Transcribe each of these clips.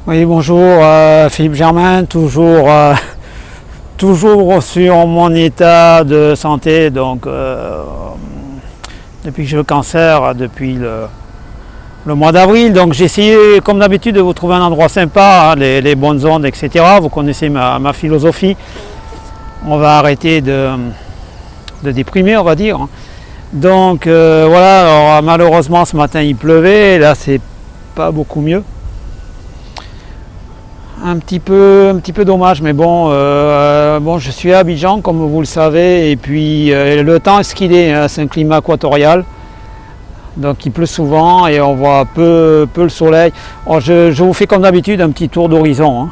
Oui, bonjour, Philippe Germain, toujours sur mon état de santé, donc depuis que j'ai le cancer, depuis le mois d'avril, donc j'ai essayé comme d'habitude de vous trouver un endroit sympa, hein, les bonnes ondes, etc. Vous connaissez ma philosophie, on va arrêter de déprimer, on va dire. Donc voilà, alors, malheureusement ce matin il pleuvait, là c'est pas beaucoup mieux. Un petit peu dommage, mais bon, je suis à Abidjan comme vous le savez, et puis le temps est ce qu'il est, hein, c'est un climat équatorial, donc il pleut souvent et on voit peu le soleil. Alors, je vous fais comme d'habitude un petit tour d'horizon, hein.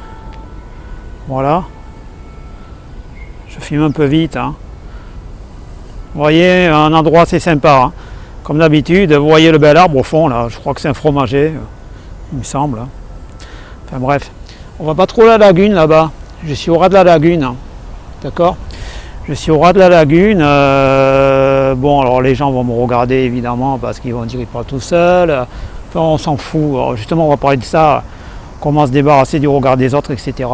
Voilà, je filme un peu vite, hein. Vous voyez, un endroit assez sympa, hein. Comme d'habitude, vous voyez le bel arbre au fond, là, je crois que c'est un fromager, il me semble, hein. Enfin bref. On va pas trop la lagune là-bas. Je suis au ras de la lagune. D'accord ? Je suis au ras de la lagune. Bon, alors les gens vont me regarder évidemment parce qu'ils vont dire qu'il parle tout seul. Enfin, on s'en fout. Alors, justement, on va parler de ça. Comment se débarrasser du regard des autres, etc.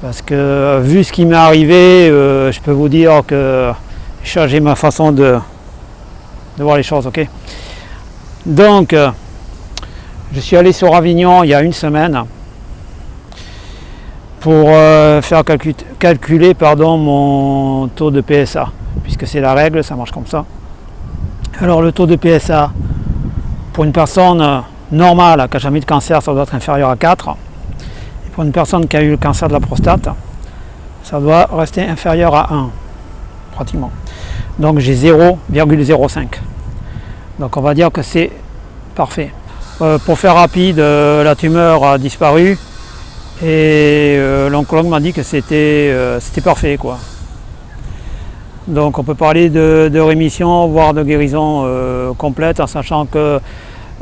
Parce que vu ce qui m'est arrivé, je peux vous dire que j'ai changé ma façon de voir les choses. Ok ? Donc, je suis allé sur Avignon il y a une semaine pour faire calculer mon taux de PSA, puisque c'est la règle, ça marche comme ça. Alors le taux de PSA pour une personne normale qui n'a jamais eu de cancer, ça doit être inférieur à 4, et pour une personne qui a eu le cancer de la prostate, ça doit rester inférieur à 1 pratiquement. Donc j'ai 0,05, donc on va dire que c'est parfait. Pour faire rapide, la tumeur a disparu. Et l'oncologue m'a dit que c'était parfait, quoi. Donc on peut parler de rémission, voire de guérison complète, en sachant que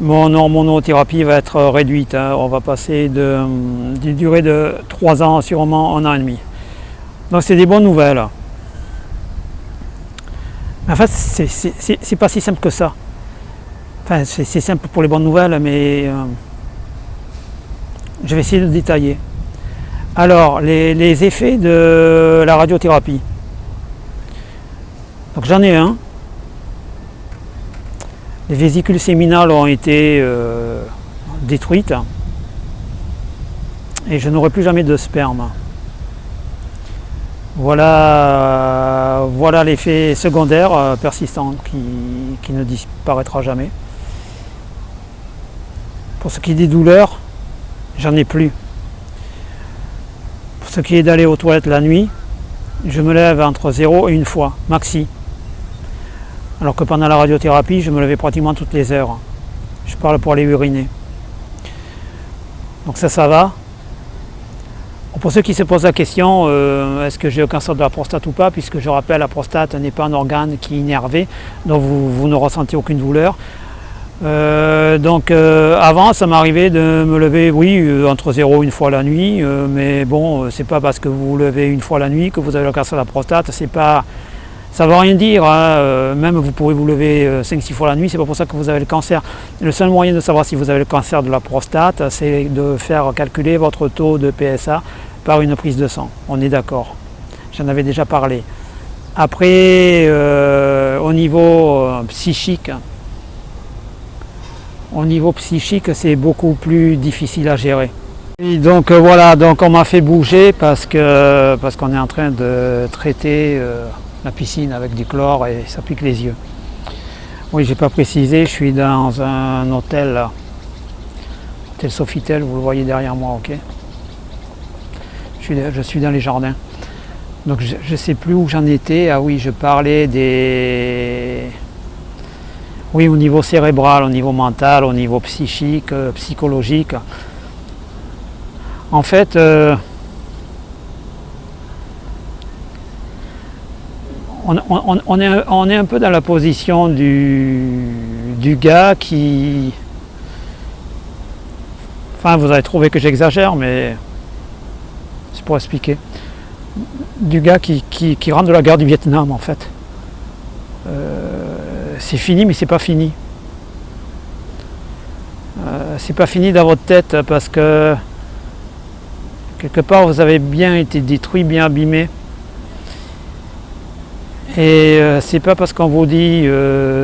mon hormonothérapie va être réduite, hein. On va passer d'une durée de 3 ans, sûrement 1 an et demi. Donc c'est des bonnes nouvelles. Mais en fait, c'est pas si simple que ça. Enfin, c'est simple pour les bonnes nouvelles, mais je vais essayer de détailler. Alors, les effets de la radiothérapie. Donc j'en ai un. Les vésicules séminales ont été détruites et je n'aurai plus jamais de sperme. Voilà l'effet secondaire persistant qui ne disparaîtra jamais. Pour ce qui est des douleurs, j'en ai plus. Pour ce qui est d'aller aux toilettes la nuit, je me lève entre 0 et 1 fois, maxi. Alors que pendant la radiothérapie, je me levais pratiquement toutes les heures. Je parle pour aller uriner. Donc ça va. Pour ceux qui se posent la question, est-ce que j'ai le cancer de la prostate ou pas, puisque je rappelle, la prostate n'est pas un organe qui est innervé, donc vous ne ressentez aucune douleur. Avant ça m'arrivait de me lever entre 0 et 1 fois la nuit, mais bon, c'est pas parce que vous vous levez 1 fois la nuit que vous avez le cancer de la prostate, ça ne veut rien dire, hein. Même vous pourrez vous lever 5-6 fois la nuit, c'est pas pour ça que vous avez le cancer. Le seul moyen de savoir si vous avez le cancer de la prostate, c'est de faire calculer votre taux de PSA par une prise de sang, on est d'accord, j'en avais déjà parlé. Après, au niveau psychique, c'est beaucoup plus difficile à gérer. Et donc voilà, donc on m'a fait bouger parce qu'on est en train de traiter la piscine avec du chlore et ça pique les yeux. Oui, j'ai pas précisé, je suis dans un hôtel Sofitel, vous le voyez derrière moi, ok. Je suis dans les jardins. Donc je ne sais plus où j'en étais. Ah oui, je parlais Oui, au niveau cérébral, au niveau mental, au niveau psychique, psychologique. En fait, on est un peu dans la position du gars qui... Enfin, vous allez trouver que j'exagère, mais c'est pour expliquer. Du gars qui rentre de la guerre du Vietnam, en fait. C'est fini, mais c'est pas fini. C'est pas fini dans votre tête parce que Quelque part, vous avez bien été détruit, bien abîmé. Et c'est pas parce qu'on vous dit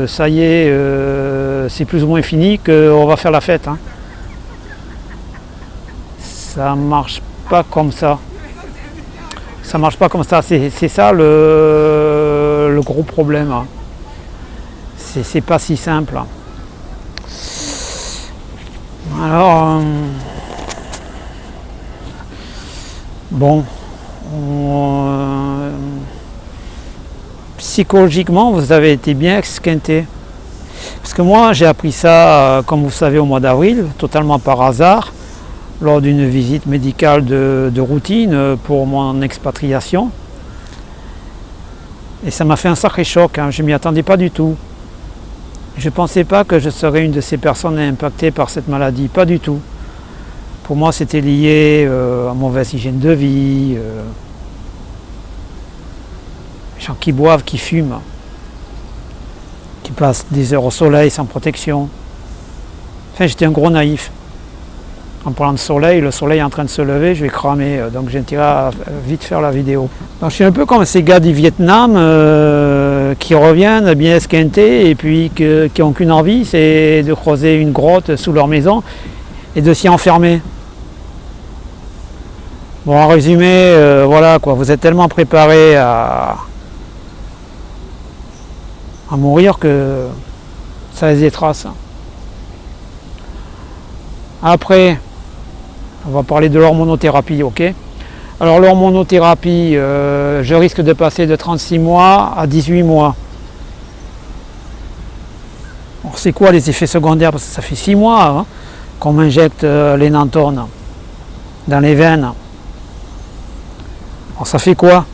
ça y est, c'est plus ou moins fini qu'on va faire la fête. Hein. Ça marche pas comme ça. Ça marche pas comme ça. C'est ça le gros problème. Hein. C'est pas si simple. Alors bon. Psychologiquement, vous avez été bien esquinté. Parce que moi, j'ai appris ça, comme vous savez, au mois d'avril, totalement par hasard, lors d'une visite médicale de routine pour mon expatriation. Et ça m'a fait un sacré choc, hein. Je ne m'y attendais pas du tout. Je ne pensais pas que je serais une de ces personnes impactées par cette maladie, pas du tout. Pour moi, c'était lié à mauvaise hygiène de vie, gens qui boivent, qui fument, qui passent des heures au soleil sans protection. Enfin, j'étais un gros naïf. En parlant de soleil, le soleil est en train de se lever, je vais cramer, donc j'ai intérêt à vite faire la vidéo. Donc, je suis un peu comme ces gars du Vietnam qui reviennent bien esquintés et puis qui n'ont qu'une envie, c'est de creuser une grotte sous leur maison et de s'y enfermer. Bon, en résumé, voilà quoi, vous êtes tellement préparés à mourir que ça laisse des traces. Après, on va parler de l'hormonothérapie, ok? Alors l'hormonothérapie, je risque de passer de 36 mois à 18 mois. Alors c'est quoi les effets secondaires? Parce que ça fait 6 mois hein, qu'on m'injecte l'énanthone dans les veines. Alors ça fait quoi?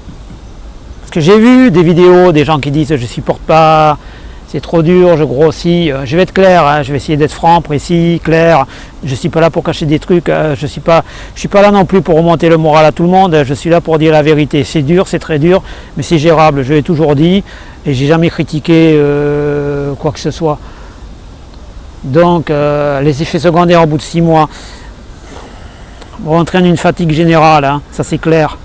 Parce que j'ai vu des vidéos, des gens qui disent je supporte pas, c'est trop dur, je grossis. Je vais être clair, hein, je vais essayer d'être franc, précis, clair. Je ne suis pas là pour cacher des trucs, je suis pas là non plus pour remonter le moral à tout le monde, je suis là pour dire la vérité. C'est dur, c'est très dur, mais c'est gérable, je l'ai toujours dit, et j'ai jamais critiqué quoi que ce soit. Donc les effets secondaires au bout de 6 mois entraînent une fatigue générale, hein, ça c'est clair.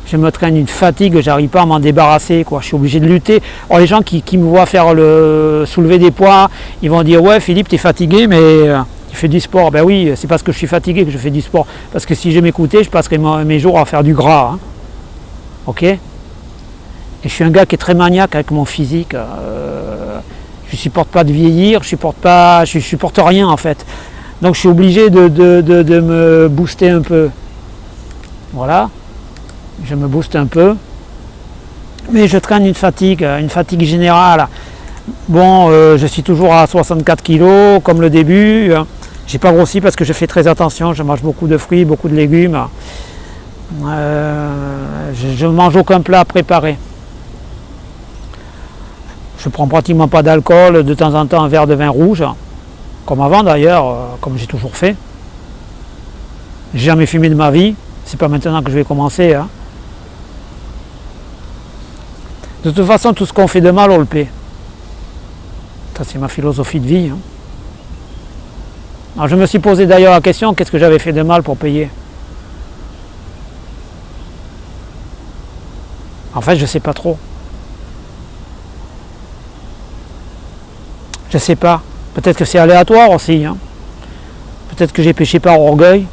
Je me traîne une fatigue, j'arrive pas à m'en débarrasser, quoi. Je suis obligé de lutter. Alors les gens qui me voient faire soulever des poids, ils vont dire ouais Philippe t'es fatigué mais tu fais du sport. Ben oui, c'est parce que je suis fatigué que je fais du sport. Parce que si je m'écoutais, je passerais mes jours à faire du gras. Hein. Ok? Et je suis un gars qui est très maniaque avec mon physique. Je supporte pas de vieillir, je supporte rien en fait. Donc je suis obligé de me booster un peu. Voilà. Je me booste un peu, mais je traîne une fatigue générale. Bon, je suis toujours à 64 kg comme le début. J'ai pas grossi parce que je fais très attention, je mange beaucoup de fruits, beaucoup de légumes. Je mange aucun plat préparé. Je prends pratiquement pas d'alcool, de temps en temps un verre de vin rouge, comme avant d'ailleurs, comme j'ai toujours fait. J'ai jamais fumé de ma vie, c'est pas maintenant que je vais commencer. Hein. De toute façon, tout ce qu'on fait de mal, on le paie. Ça, c'est ma philosophie de vie. Hein. Alors, je me suis posé d'ailleurs la question, qu'est-ce que j'avais fait de mal pour payer? En fait, je ne sais pas trop. Je ne sais pas. Peut-être que c'est aléatoire aussi. Hein. Peut-être que j'ai péché par orgueil.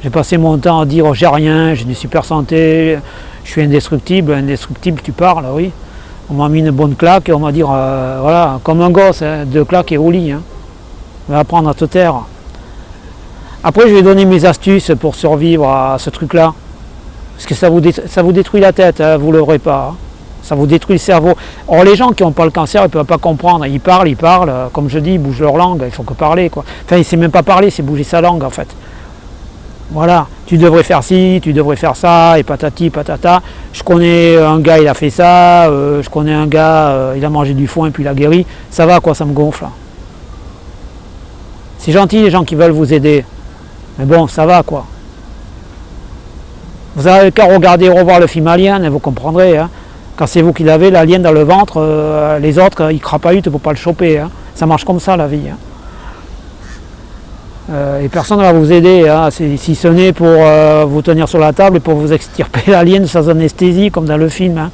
J'ai passé mon temps à dire j'ai rien, j'ai une super santé, je suis indestructible. Indestructible, tu parles, oui. On m'a mis une bonne claque et on m'a dit voilà, comme un gosse, hein, 2 claques et au lit. Hein. On va apprendre à te taire. Après, je vais donner mes astuces pour survivre à ce truc-là. Parce que ça vous détruit la tête, hein, vous ne l'aurez pas. Hein. Ça vous détruit le cerveau. Or, les gens qui n'ont pas le cancer, ils ne peuvent pas comprendre. Ils parlent, comme je dis, ils bougent leur langue, il faut que parler. Quoi. Enfin, il ne sait même pas parler, c'est bouger sa langue en fait. Voilà, tu devrais faire ci, tu devrais faire ça, et patati, patata. Je connais un gars, il a fait ça, je connais un gars, il a mangé du foin, puis il a guéri. Ça va quoi, ça me gonfle. C'est gentil les gens qui veulent vous aider. Mais bon, ça va quoi. Vous avez qu'à regarder, revoir le film Alien, et vous comprendrez. Hein. Quand c'est vous qui l'avez, l'alien dans le ventre, les autres, ils crapahutent pour ne pas le choper. Hein. Ça marche comme ça la vie. Hein. Et personne ne va vous aider, hein, si ce n'est pour vous tenir sur la table et pour vous extirper l'alien sans anesthésie, comme dans le film. Hein.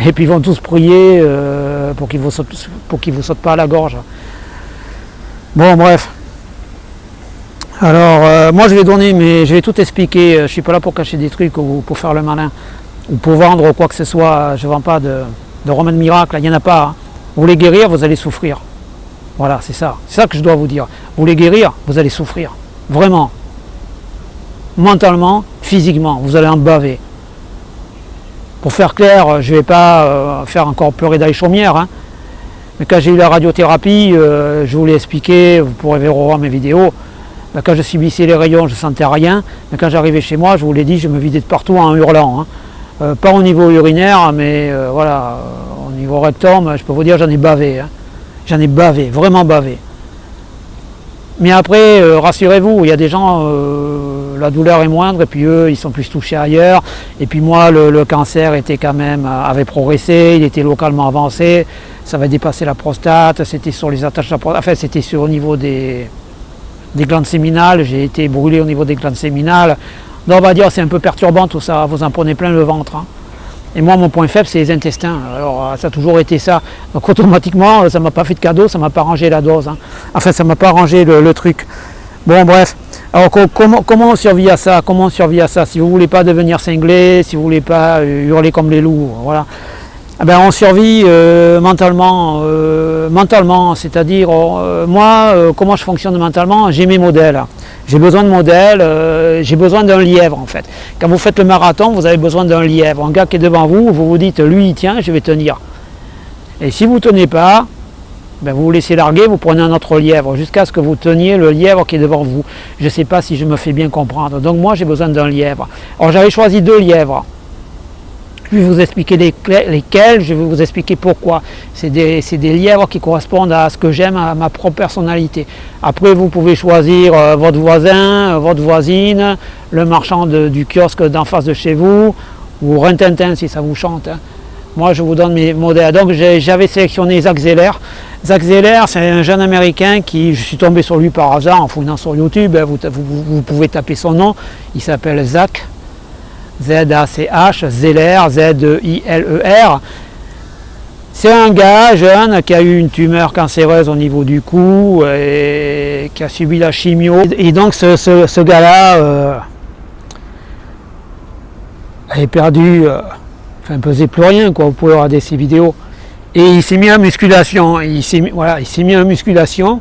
Et puis ils vont tous prier pour qu'il ne vous saute pas à la gorge. Bon, bref. Alors, moi je vais donner, mais je vais tout expliquer. Je ne suis pas là pour cacher des trucs ou pour faire le malin, ou pour vendre quoi que ce soit. Je ne vends pas de remède miracle, il n'y en a pas. Hein. Vous voulez guérir, vous allez souffrir. Voilà, c'est ça que je dois vous dire. Vous voulez guérir, vous allez souffrir. Vraiment. Mentalement, physiquement, vous allez en baver. Pour faire clair, je ne vais pas faire encore pleurer d'ail chaumière. Hein. Mais quand j'ai eu la radiothérapie, je vous l'ai expliqué, vous pourrez voir mes vidéos. Ben, quand je subissais les rayons, je ne sentais rien. Mais quand j'arrivais chez moi, je vous l'ai dit, je me vidais de partout en hurlant. Hein. Pas au niveau urinaire, mais voilà, au niveau rectum, je peux vous dire, j'en ai bavé. Hein. J'en ai bavé, vraiment bavé. Mais après, rassurez-vous, il y a des gens, la douleur est moindre, et puis eux, ils sont plus touchés ailleurs. Et puis moi, le cancer était quand même, avait progressé, il était localement avancé, ça avait dépassé la prostate, c'était sur les attaches de la prostate, enfin c'était au niveau des glandes séminales, j'ai été brûlé au niveau des glandes séminales. Donc on va dire c'est un peu perturbant tout ça, vous en prenez plein le ventre. Hein. Et moi, mon point faible, c'est les intestins. Alors, ça a toujours été ça. Donc, automatiquement, ça ne m'a pas fait de cadeau, ça ne m'a pas arrangé la dose. Hein. Enfin, ça ne m'a pas arrangé le truc. Bon, bref. Alors, comment on survit à ça? Comment on survit à ça? Si vous ne voulez pas devenir cinglé, si vous ne voulez pas hurler comme les loups, voilà. Eh ben, on survit mentalement, c'est-à-dire, moi, comment je fonctionne mentalement? J'ai mes modèles. J'ai besoin de modèles, j'ai besoin d'un lièvre en fait. Quand vous faites le marathon, vous avez besoin d'un lièvre. Un gars qui est devant vous, vous vous dites, lui il tient, je vais tenir. Et si vous ne tenez pas, ben vous vous laissez larguer, vous prenez un autre lièvre, jusqu'à ce que vous teniez le lièvre qui est devant vous. Je ne sais pas si je me fais bien comprendre. Donc moi j'ai besoin d'un lièvre. Alors j'avais choisi 2 lièvres. Je vais vous expliquer lesquels, je vais vous expliquer pourquoi. C'est des lièvres qui correspondent à ce que j'aime, à ma propre personnalité. Après, vous pouvez choisir votre voisin, votre voisine, le marchand du kiosque d'en face de chez vous, ou Rintintin si ça vous chante. Hein. Moi, je vous donne mes modèles. Donc, j'avais sélectionné Zach Zeller. Zach Zeller, c'est un jeune américain qui, je suis tombé sur lui par hasard en fouillant sur YouTube. Hein, vous pouvez taper son nom. Il s'appelle Zach. Z-A-C-H, Zeller, Z-E-I-L-E-R. C'est un gars jeune qui a eu une tumeur cancéreuse au niveau du cou et qui a subi la chimio. Et donc ce gars-là avait perdu, enfin pesait plus rien, quoi. Vous pouvez regarder ses vidéos. Et il s'est mis en musculation. Il s'est mis en musculation.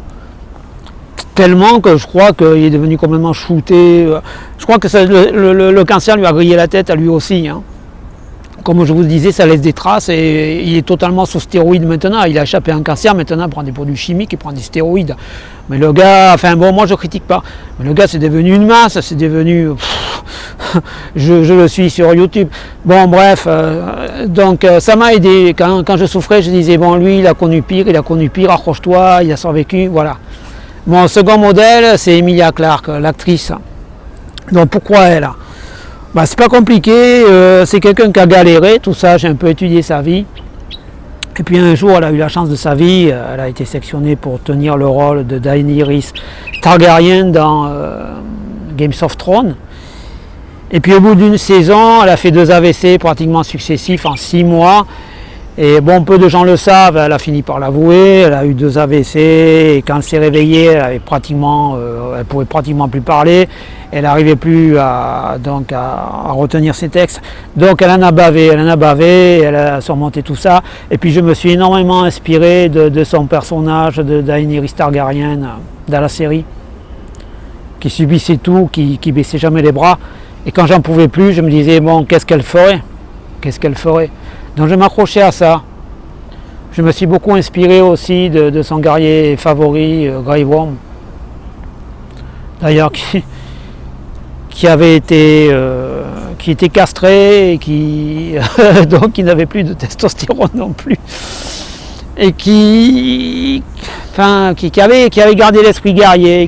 Tellement que je crois qu'il est devenu complètement shooté. Je crois que le cancer lui a grillé la tête à lui aussi. Hein. Comme je vous le disais, ça laisse des traces et il est totalement sous stéroïdes maintenant. Il a échappé à un cancer, maintenant il prend des produits chimiques, il prend des stéroïdes. Mais le gars, enfin bon, moi je critique pas. Mais le gars c'est devenu une masse, c'est devenu... je le suis sur YouTube. Bon bref, donc ça m'a aidé. Quand je souffrais, je disais, bon lui il a connu pire, accroche-toi, il a survécu, voilà. Mon second modèle, c'est Emilia Clarke, l'actrice. Donc pourquoi elle? Ben, c'est pas compliqué, c'est quelqu'un qui a galéré, tout ça, j'ai un peu étudié sa vie. Et puis un jour, elle a eu la chance de sa vie, elle a été sélectionnée pour tenir le rôle de Daenerys Targaryen dans Game of Thrones. Et puis au bout d'une saison, elle a fait 2 AVC pratiquement successifs en 6 mois. Et bon, peu de gens le savent, elle a fini par l'avouer, elle a eu 2 AVC, et quand elle s'est réveillée, elle pouvait pratiquement plus parler, elle n'arrivait plus à retenir ses textes. Donc elle en a bavé, elle a surmonté tout ça. Et puis je me suis énormément inspiré de son personnage, de Daenerys Targaryen, dans la série, qui subissait tout, qui baissait jamais les bras. Et quand j'en pouvais plus, je me disais, bon, qu'est-ce qu'elle ferait? Donc je m'accrochais à ça. Je me suis beaucoup inspiré aussi de son guerrier favori, Grey Worm. D'ailleurs, qui était castré et donc qui n'avait plus de testostérone non plus. Et qui avait gardé l'esprit guerrier,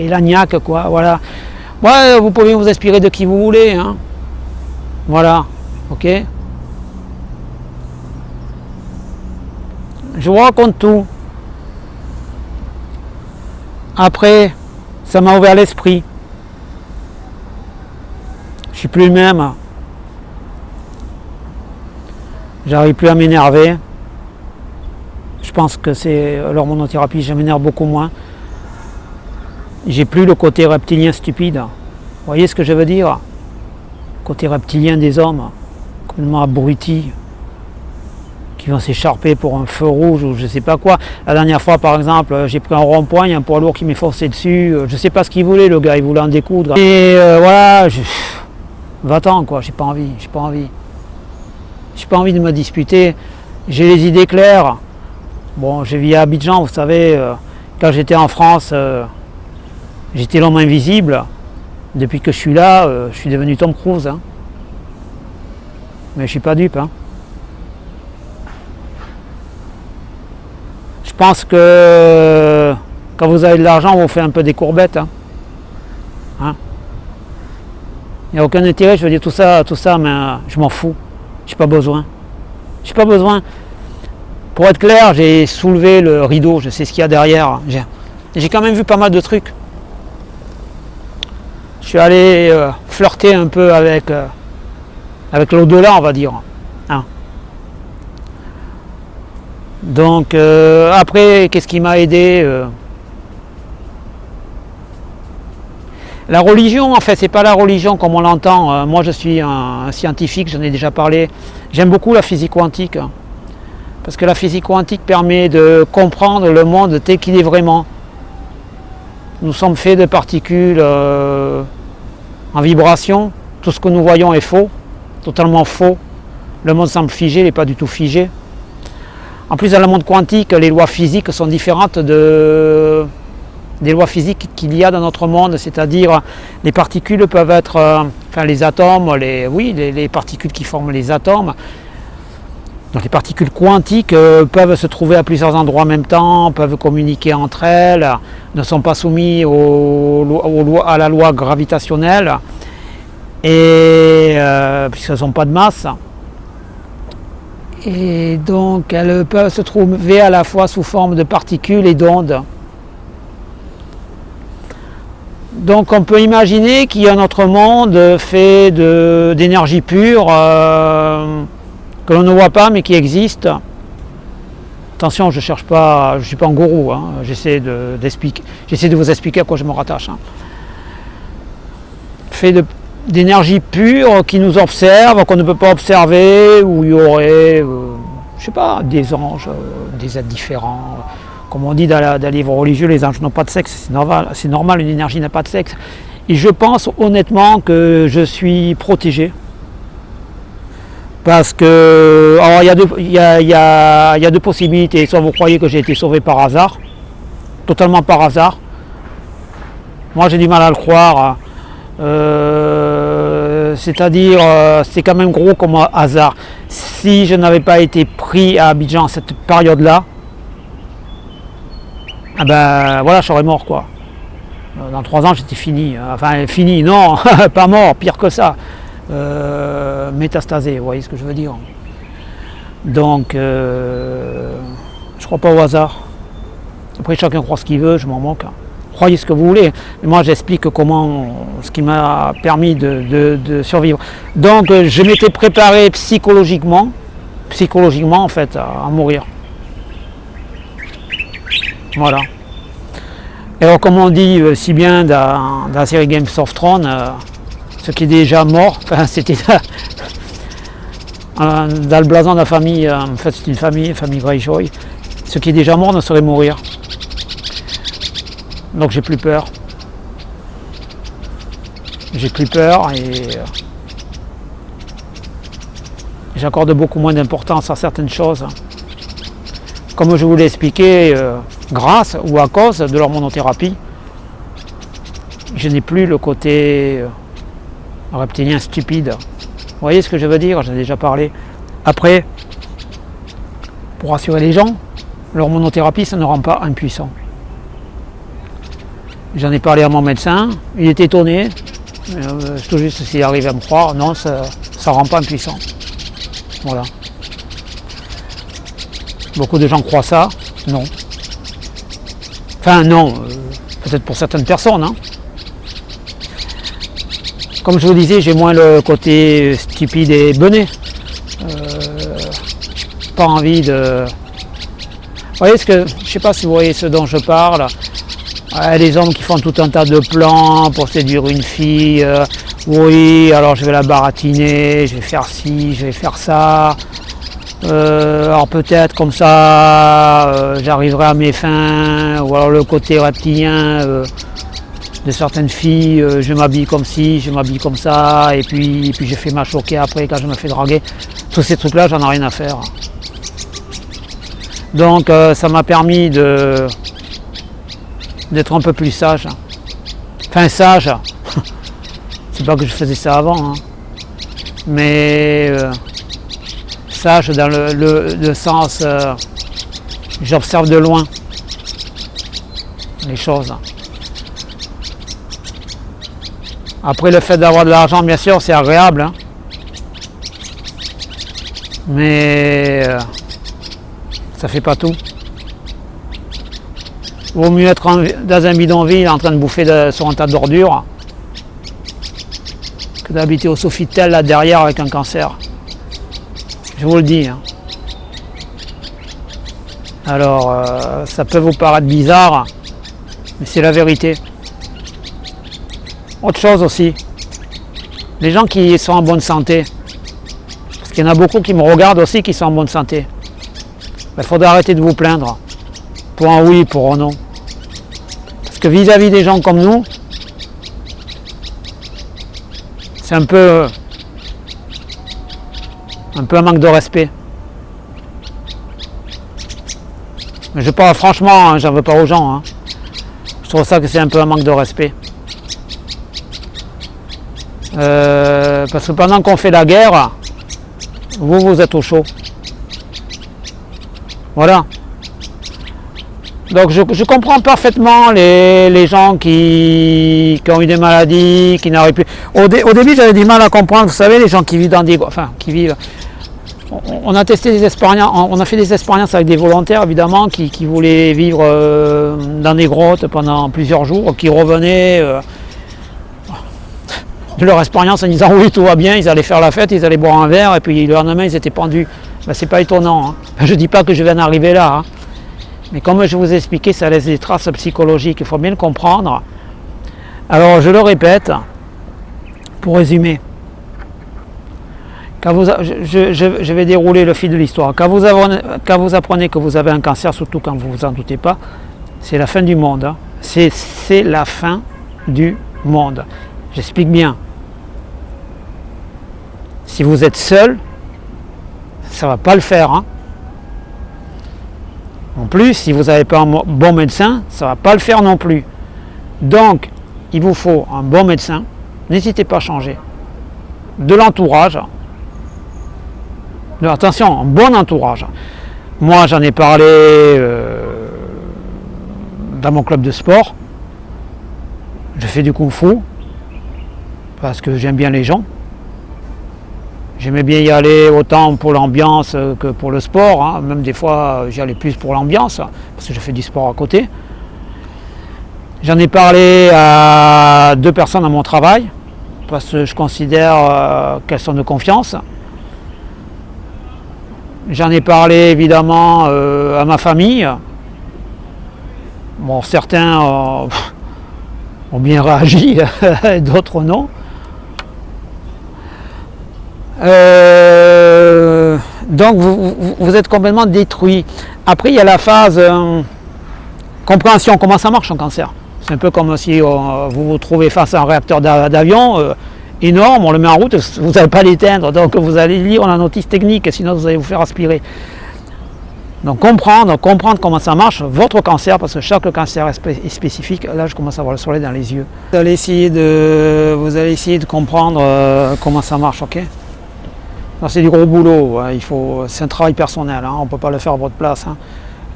et la niaque, quoi, voilà. Ouais, vous pouvez vous inspirer de qui vous voulez, hein. Voilà. Ok, je vous raconte tout. Après, ça m'a ouvert l'esprit. Je suis plus le même. J'arrive plus à m'énerver. Je pense que c'est l'hormonothérapie, je m'énerve beaucoup moins. J'ai plus le côté reptilien stupide. Vous voyez ce que je veux dire? Côté reptilien des hommes, complètement abrutis, qui vont s'écharper pour un feu rouge ou je sais pas quoi. La dernière fois, par exemple, j'ai pris un rond-point, il y a un poids lourd qui m'est foncé dessus. Je sais pas ce qu'il voulait, le gars, il voulait en découdre. Et voilà, va-t'en quoi, j'ai pas envie. J'ai pas envie de me disputer. J'ai les idées claires. Bon, j'ai vis à Abidjan, vous savez, quand j'étais en France, j'étais l'homme invisible. Depuis que je suis là, je suis devenu Tom Cruise. Hein. Mais je suis pas dupe. Hein. Je pense que quand vous avez de l'argent, on vous fait un peu des courbettes. Hein. Hein. Il n'y a aucun intérêt, je veux dire tout ça, mais je m'en fous. J'ai pas besoin. J'ai pas besoin. Pour être clair, j'ai soulevé le rideau, je sais ce qu'il y a derrière. J'ai quand même vu pas mal de trucs. Je suis allé flirter un peu avec l'au-delà, on va dire. Hein. Donc après, qu'est-ce qui m'a aidé La religion, en fait, c'est pas la religion comme on l'entend. Moi, je suis un scientifique, j'en ai déjà parlé. J'aime beaucoup la physique quantique. Parce que la physique quantique permet de comprendre le monde tel qu'il est vraiment. Nous sommes faits de particules en vibration. Tout ce que nous voyons est faux, totalement faux. Le monde semble figé, il n'est pas du tout figé. En plus, dans le monde quantique, les lois physiques sont différentes des lois physiques qu'il y a dans notre monde, c'est-à-dire les particules peuvent être, enfin les atomes, les particules qui forment les atomes. Donc les particules quantiques peuvent se trouver à plusieurs endroits en même temps, peuvent communiquer entre elles, ne sont pas soumis à la loi gravitationnelle, et puisqu'elles n'ont pas de masse. Et donc elles peuvent se trouver à la fois sous forme de particules et d'ondes. Donc on peut imaginer qu'il y a un autre monde fait d'énergie pure, que l'on ne voit pas mais qui existe. Attention, je cherche pas, je suis pas un gourou, hein. J'essaie de vous expliquer à quoi je me rattache. Hein. Fait d'énergie pure qui nous observe, qu'on ne peut pas observer, où il y aurait, je sais pas, des anges, des êtres différents. Comme on dit dans les livres religieux, les anges n'ont pas de sexe, c'est normal, une énergie n'a pas de sexe. Et je pense honnêtement que je suis protégé. Parce que, alors il y a deux possibilités. Soit vous croyez que j'ai été sauvé par hasard, totalement par hasard. Moi j'ai du mal à le croire. C'est-à-dire, c'est quand même gros comme hasard. Si je n'avais pas été pris à Abidjan à cette période-là, ah ben voilà, je serais mort quoi. Dans 3 ans j'étais fini. Enfin fini, non, pas mort, pire que ça. Métastasé, vous voyez ce que je veux dire. Donc je crois pas au hasard. Après chacun croit ce qu'il veut, je m'en moque. Croyez ce que vous voulez. Mais moi j'explique ce qui m'a permis de survivre. Donc je m'étais préparé psychologiquement en fait à mourir. Voilà. Et alors comme on dit si bien dans la série Game of Thrones, ce qui est déjà mort, enfin c'était dans le blason de la famille, en fait c'est une famille Greyjoy, ce qui est déjà mort ne saurait mourir. Donc j'ai plus peur. J'ai plus peur et j'accorde beaucoup moins d'importance à certaines choses. Comme je vous l'ai expliqué, grâce ou à cause de l'hormonothérapie, je n'ai plus le côté reptilien stupide. Vous voyez ce que je veux dire? J'en ai déjà parlé. Après, pour rassurer les gens, l'hormonothérapie, ça ne rend pas impuissant. J'en ai parlé à mon médecin, il était étonné. C'est tout juste s'il arrive à me croire, non, ça ne rend pas impuissant. Voilà. Beaucoup de gens croient ça, non. Enfin non, peut-être pour certaines personnes. Hein. Comme je vous disais, j'ai moins le côté stupide et bené. Pas envie de... Vous voyez ce que... Je ne sais pas si vous voyez ce dont je parle. Les hommes qui font tout un tas de plans pour séduire une fille. Oui, alors je vais la baratiner, je vais faire ci, je vais faire ça. Alors peut-être comme ça, j'arriverai à mes fins. Ou alors le côté reptilien de certaines filles, je m'habille comme ci, je m'habille comme ça. Et puis je fais ma choquée après quand je me fais draguer. Tous ces trucs-là, j'en ai rien à faire. Donc ça m'a permis d'être un peu plus sage. Enfin sage, c'est pas que je faisais ça avant, hein. Mais sage dans le sens, j'observe de loin les choses. Après le fait d'avoir de l'argent, bien sûr, c'est agréable, hein. Mais ça fait pas tout. Vaut mieux être dans un bidonville en train de bouffer sur un tas d'ordures que d'habiter au Sofitel là derrière avec un cancer. Je vous le dis. Hein. Alors, ça peut vous paraître bizarre, mais c'est la vérité. Autre chose aussi, les gens qui sont en bonne santé, parce qu'il y en a beaucoup qui me regardent aussi qui sont en bonne santé, il faudrait arrêter de vous plaindre, pour un oui, pour un non. Parce que vis-à-vis des gens comme nous, c'est un peu un manque de respect. Mais je parle franchement, hein, j'en veux pas aux gens. Hein. Je trouve ça que c'est un peu un manque de respect. Parce que pendant qu'on fait la guerre, vous êtes au chaud. Voilà. Donc je comprends parfaitement les gens qui ont eu des maladies, qui n'arrivent plus. Au début, j'avais du mal à comprendre, vous savez, les gens qui vivent dans des... Enfin, qui vivent... On a testé des expériences, on a fait des expériences avec des volontaires, évidemment, qui voulaient vivre dans des grottes pendant plusieurs jours, qui revenaient de leur expérience en disant oui, tout va bien, ils allaient faire la fête, ils allaient boire un verre, et puis le lendemain, ils étaient pendus. Ben, c'est pas étonnant. Hein. Je ne dis pas que je vais en arriver là. Hein. Mais comme je vous ai expliqué, ça laisse des traces psychologiques, il faut bien le comprendre. Alors je le répète, pour résumer, quand je vais dérouler le fil de l'histoire. Quand vous apprenez que vous avez un cancer, surtout quand vous ne vous en doutez pas, c'est la fin du monde. Hein. C'est la fin du monde. J'explique bien. Si vous êtes seul, ça ne va pas le faire. Hein. En plus, si vous n'avez pas un bon médecin, ça ne va pas le faire non plus. Donc, il vous faut un bon médecin. N'hésitez pas à changer. De l'entourage. Attention, un bon entourage. Moi, j'en ai parlé dans mon club de sport. Je fais du kung-fu parce que j'aime bien les gens. J'aimais bien y aller autant pour l'ambiance que pour le sport. Hein. Même des fois, j'y allais plus pour l'ambiance, parce que je fais du sport à côté. J'en ai parlé à 2 personnes à mon travail, parce que je considère qu'elles sont de confiance. J'en ai parlé évidemment à ma famille. Bon, certains ont bien réagi, d'autres non. Donc vous êtes complètement détruit. Après il y a la phase compréhension, comment ça marche un cancer. C'est un peu comme si vous vous trouvez face à un réacteur d'avion énorme, on le met en route, vous n'allez pas l'éteindre, donc vous allez lire la notice technique, sinon vous allez vous faire aspirer. Donc comprendre comment ça marche, votre cancer, parce que chaque cancer est spécifique. Là je commence à avoir le soleil dans les yeux. Vous allez essayer de comprendre comment ça marche, ok? C'est du gros boulot, hein. C'est un travail personnel, hein. On ne peut pas le faire à votre place. Hein.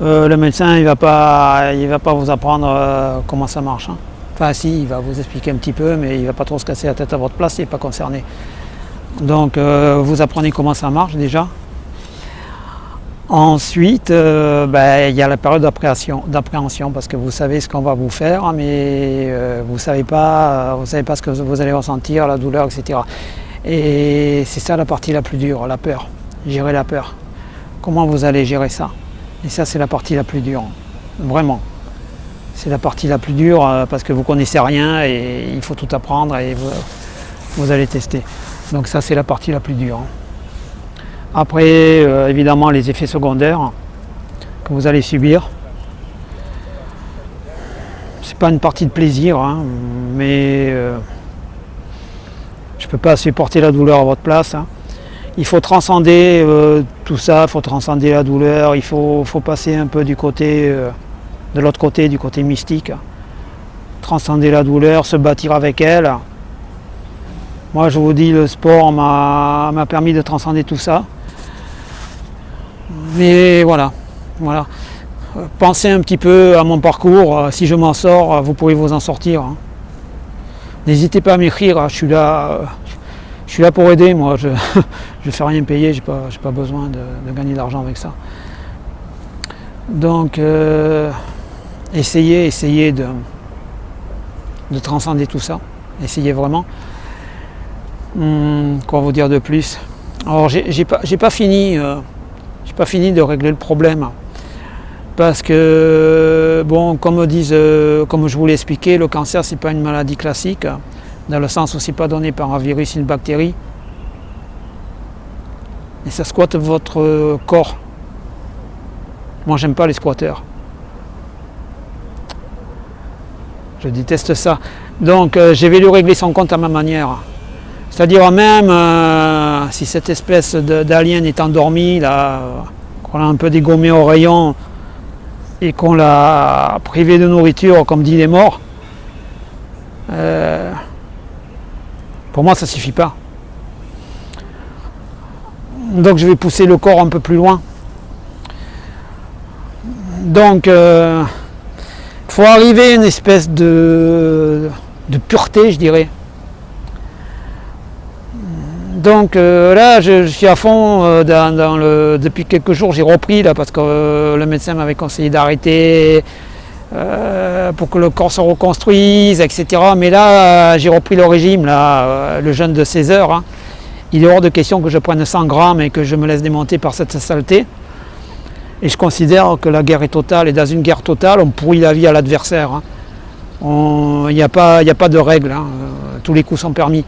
Le médecin il va pas vous apprendre comment ça marche. Hein. Enfin si, il va vous expliquer un petit peu, mais il ne va pas trop se casser la tête à votre place, il n'est pas concerné. Donc vous apprenez comment ça marche déjà. Ensuite, il y a la période d'appréhension parce que vous savez ce qu'on va vous faire, mais vous ne savez pas ce que vous allez ressentir, la douleur, etc. Et c'est ça la partie la plus dure, la peur. Gérer la peur. Comment vous allez gérer ça? Et ça, c'est la partie la plus dure, vraiment. C'est la partie la plus dure parce que vous ne connaissez rien et il faut tout apprendre et vous allez tester. Donc ça, c'est la partie la plus dure. Après, évidemment, les effets secondaires que vous allez subir. C'est pas une partie de plaisir, hein, mais je ne peux pas supporter la douleur à votre place. Hein. Il faut transcender tout ça, il faut transcender la douleur, il faut passer un peu du côté, de l'autre côté, du côté mystique. Transcender la douleur, se bâtir avec elle. Moi, je vous dis, le sport m'a permis de transcender tout ça. Mais voilà. Pensez un petit peu à mon parcours. Si je m'en sors, vous pouvez vous en sortir. Hein. N'hésitez pas à m'écrire. Je suis là pour aider. Moi, je ne fais rien payer. J'ai pas besoin de gagner de l'argent avec ça. Donc, essayez de transcender tout ça. Essayez vraiment. Quoi vous dire de plus? Alors, j'ai pas fini. J'ai pas fini de régler le problème parce que bon, comme je vous l'ai expliqué, le cancer c'est pas une maladie classique dans le sens où c'est pas donné par un virus, une bactérie, et ça squatte votre corps. Moi j'aime pas les squatteurs, je déteste ça. Donc je vais lui régler son compte à ma manière. C'est-à-dire même si cette espèce d'alien est endormi, qu'on l'a un peu dégommé au rayon et qu'on l'a privé de nourriture, comme dit les morts, pour moi ça ne suffit pas. Donc je vais pousser le corps un peu plus loin. Donc il faut arriver à une espèce de pureté, je dirais. Donc là, je suis à fond depuis quelques jours, j'ai repris là parce que le médecin m'avait conseillé d'arrêter pour que le corps se reconstruise, etc. Mais là, j'ai repris le régime, là, le jeûne de 16 heures. Hein. Il est hors de question que je prenne 100 grammes et que je me laisse démonter par cette saleté. Et je considère que la guerre est totale, et dans une guerre totale, on pourrit la vie à l'adversaire. Hein. Il n'y a pas de règles, hein. Tous les coups sont permis.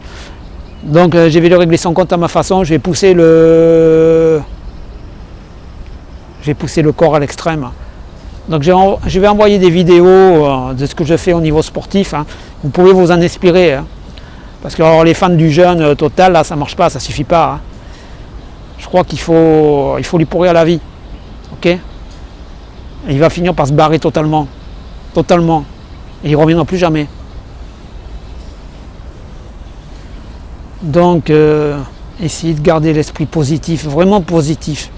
Donc je vais lui régler son compte à ma façon, je vais pousser le corps à l'extrême. Donc je vais envoyer des vidéos de ce que je fais au niveau sportif. Hein. Vous pouvez vous en inspirer. Hein. Parce que alors, les fans du jeûne total, là, ça ne marche pas, ça ne suffit pas. Hein. Je crois qu'il faut lui pourrir la vie. Ok? Et il va finir par se barrer totalement. Totalement. Et il ne reviendra plus jamais. Donc, essayez de garder l'esprit positif, vraiment positif.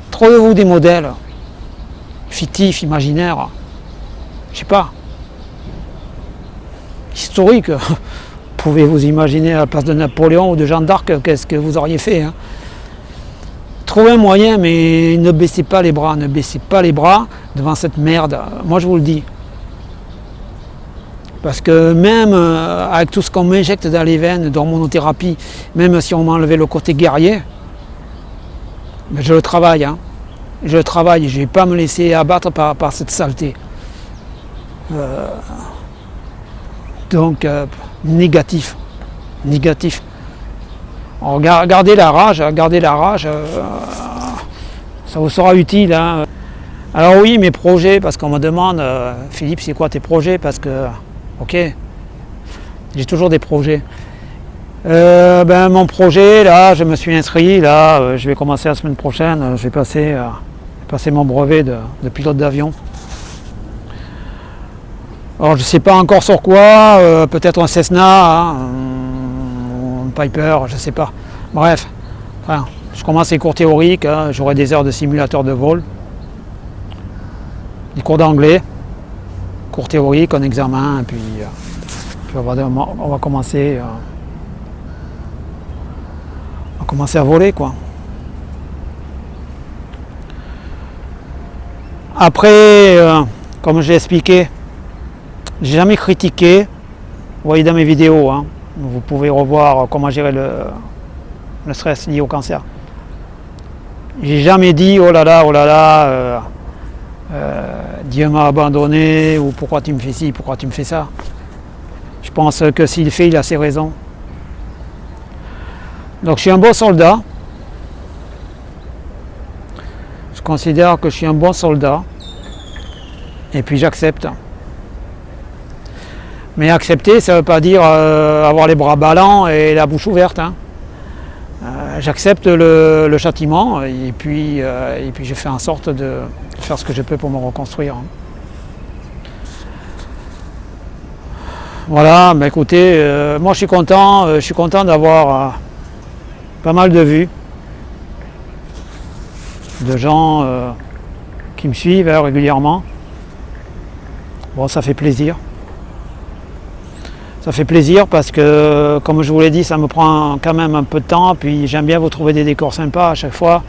Trouvez-vous des modèles fictifs, imaginaires, je sais pas, historiques. Pouvez-vous imaginer à la place de Napoléon ou de Jeanne d'Arc, qu'est-ce que vous auriez fait, hein? Trouvez un moyen, mais ne baissez pas les bras, devant cette merde. Moi, je vous le dis. Parce que même avec tout ce qu'on m'injecte dans les veines d'hormonothérapie, même si on m'enlevait le côté guerrier, je le travaille. Hein. Je le travaille, je ne vais pas me laisser abattre par cette saleté. Donc, négatif. Alors, gardez la rage, ça vous sera utile. Hein. Alors oui, mes projets, parce qu'on me demande, Philippe, c'est quoi tes projets? Parce que ok, j'ai toujours des projets. Mon projet, là, je me suis inscrit, là, je vais commencer la semaine prochaine, je vais passer mon brevet de pilote d'avion. Alors je ne sais pas encore sur quoi, peut-être un Cessna, hein, un Piper, je ne sais pas. Bref, enfin, je commence les cours théoriques, hein, j'aurai des heures de simulateur de vol, des cours d'anglais. Cours théorique, un examen, puis on va commencer à voler, quoi. Après, comme j'ai expliqué, j'ai jamais critiqué. Vous voyez dans mes vidéos, hein, vous pouvez revoir comment gérer le stress lié au cancer. J'ai jamais dit oh là là, Dieu m'a abandonné, ou pourquoi tu me fais ci, pourquoi tu me fais ça. Je pense que s'il fait, il a ses raisons. Donc je suis un bon soldat. Je considère que je suis un bon soldat. Et puis j'accepte. Mais accepter, ça ne veut pas dire avoir les bras ballants et la bouche ouverte. Hein. J'accepte le châtiment et puis je fais en sorte de faire ce que je peux pour me reconstruire. Voilà, bah écoutez, moi je suis content d'avoir pas mal de vues, de gens qui me suivent régulièrement. Bon, ça fait plaisir. Ça fait plaisir parce que, comme je vous l'ai dit, ça me prend quand même un peu de temps. Puis j'aime bien vous trouver des décors sympas à chaque fois.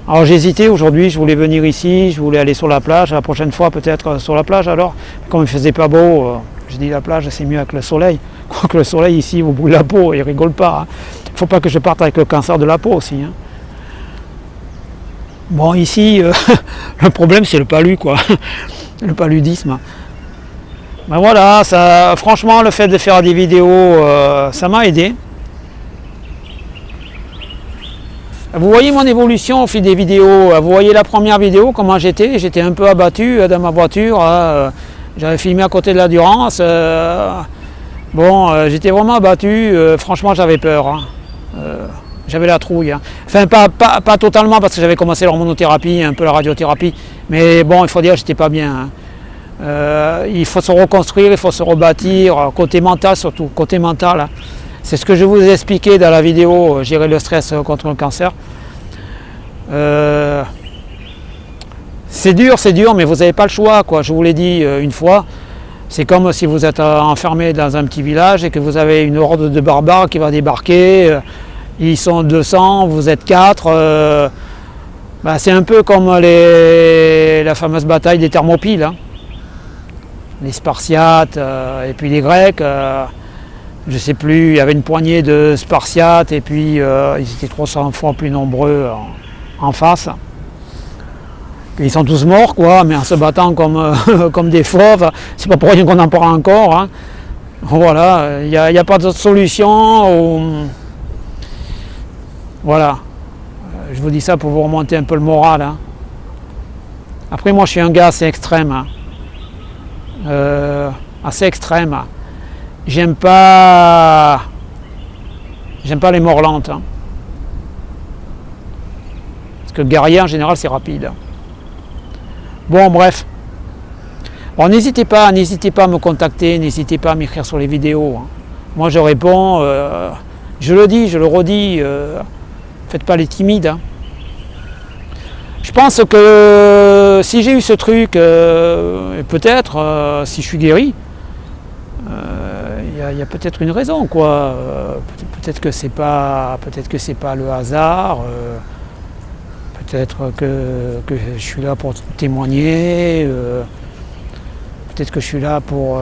Alors j'ai hésité aujourd'hui, je voulais venir ici, je voulais aller sur la plage. La prochaine fois peut-être sur la plage alors. Comme il faisait pas beau, je dis la plage c'est mieux avec le soleil. Quoique le soleil ici vous brûle la peau, il rigole pas. Hein. Il ne faut pas que je parte avec le cancer de la peau aussi. Hein. Bon ici, le problème c'est le palu quoi. Le paludisme. Ben voilà, ça, franchement, le fait de faire des vidéos, ça m'a aidé. Vous voyez mon évolution au fil des vidéos. Vous voyez la première vidéo, comment j'étais un peu abattu dans ma voiture. J'avais filmé à côté de la Durance. Bon, j'étais vraiment abattu. Franchement, j'avais peur. Hein. J'avais la trouille. Hein. Enfin, pas totalement, parce que j'avais commencé l'hormonothérapie, un peu la radiothérapie. Mais bon, il faut dire que j'étais pas bien. Hein. Il faut se reconstruire, il faut se rebâtir, côté mental surtout, côté mental. Hein. C'est ce que je vous ai expliqué dans la vidéo gérer le stress contre le cancer. C'est dur, mais vous n'avez pas le choix, quoi. Je vous l'ai dit une fois, c'est comme si vous êtes enfermé dans un petit village et que vous avez une horde de barbares qui va débarquer. Ils sont 200, vous êtes 4. Bah, c'est un peu comme la fameuse bataille des Thermopyles. Hein. Les Spartiates et puis les Grecs, je ne sais plus, il y avait une poignée de Spartiates et puis ils étaient 300 fois plus nombreux en face. Ils sont tous morts quoi, mais en se battant comme des fauves, c'est pas pour rien qu'on en parle encore. Hein. Voilà, il n'y a pas d'autre solution. Voilà, je vous dis ça pour vous remonter un peu le moral. Hein. Après moi je suis un gars assez extrême. Hein. Assez extrême. J'aime pas les morts lentes. Hein. Parce que guerrier en général c'est rapide. Bon bref. Bon, n'hésitez pas à me contacter, n'hésitez pas à m'écrire sur les vidéos. Hein. Moi je réponds, je le dis, je le redis, faites pas les timides. Hein. Je pense que si j'ai eu ce truc, peut-être, si je suis guéri, il y a peut-être une raison, quoi. Peut-être que c'est pas le hasard. Peut-être que je suis là pour témoigner. Peut-être que je suis là pour.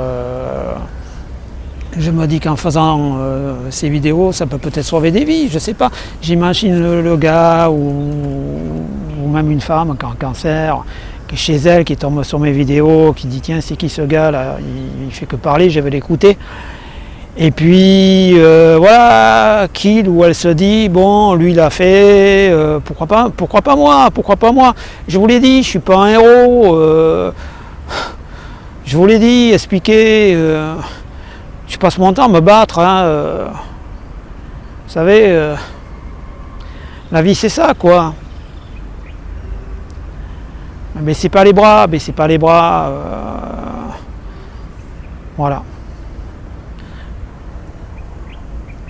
Je me dis qu'en faisant ces vidéos, ça peut peut-être sauver des vies. Je sais pas. J'imagine le gars ou même une femme qui a un cancer, qui est chez elle, qui tombe sur mes vidéos, qui dit tiens c'est qui ce gars là, il fait que parler, je vais l'écouter. Et puis voilà, qu'il ou elle se dit bon lui il a fait, pourquoi pas moi. Je vous l'ai dit, je suis pas un héros. Je vous l'ai dit, expliquer. Je passe mon temps à me battre. Hein, vous savez, la vie c'est ça quoi. Baissez pas les bras, voilà.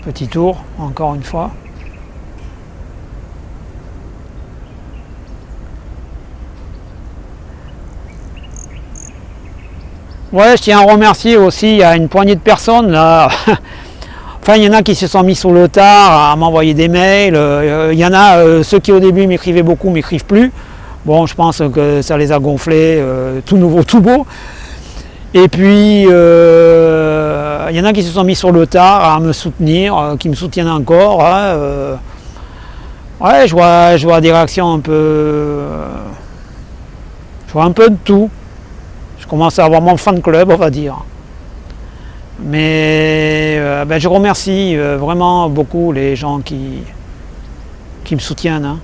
Petit tour, encore une fois. Ouais, je tiens à remercier aussi à une poignée de personnes là. Enfin, il y en a qui se sont mis sur le tard à m'envoyer des mails. Il y en a, ceux qui au début m'écrivaient beaucoup, m'écrivent plus. Bon, je pense que ça les a gonflés, tout nouveau, tout beau. Et puis, il y en a qui se sont mis sur le tard à me soutenir, qui me soutiennent encore. Hein, ouais, je vois des réactions un peu... je vois un peu de tout. Je commence à avoir mon fan club, on va dire. Mais ben, je remercie vraiment beaucoup les gens qui me soutiennent. Hein.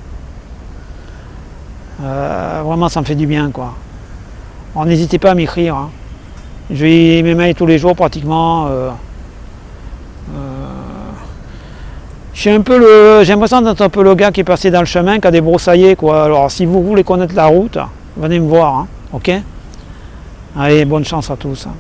Vraiment, ça me fait du bien, quoi. Alors, n'hésitez pas à m'écrire. Hein. Je vais mes mails tous les jours pratiquement. J'ai l'impression d'être un peu le gars qui est passé dans le chemin, qui a débroussaillé, quoi. Alors, si vous voulez connaître la route, venez me voir, hein. Ok? Allez, bonne chance à tous. Hein.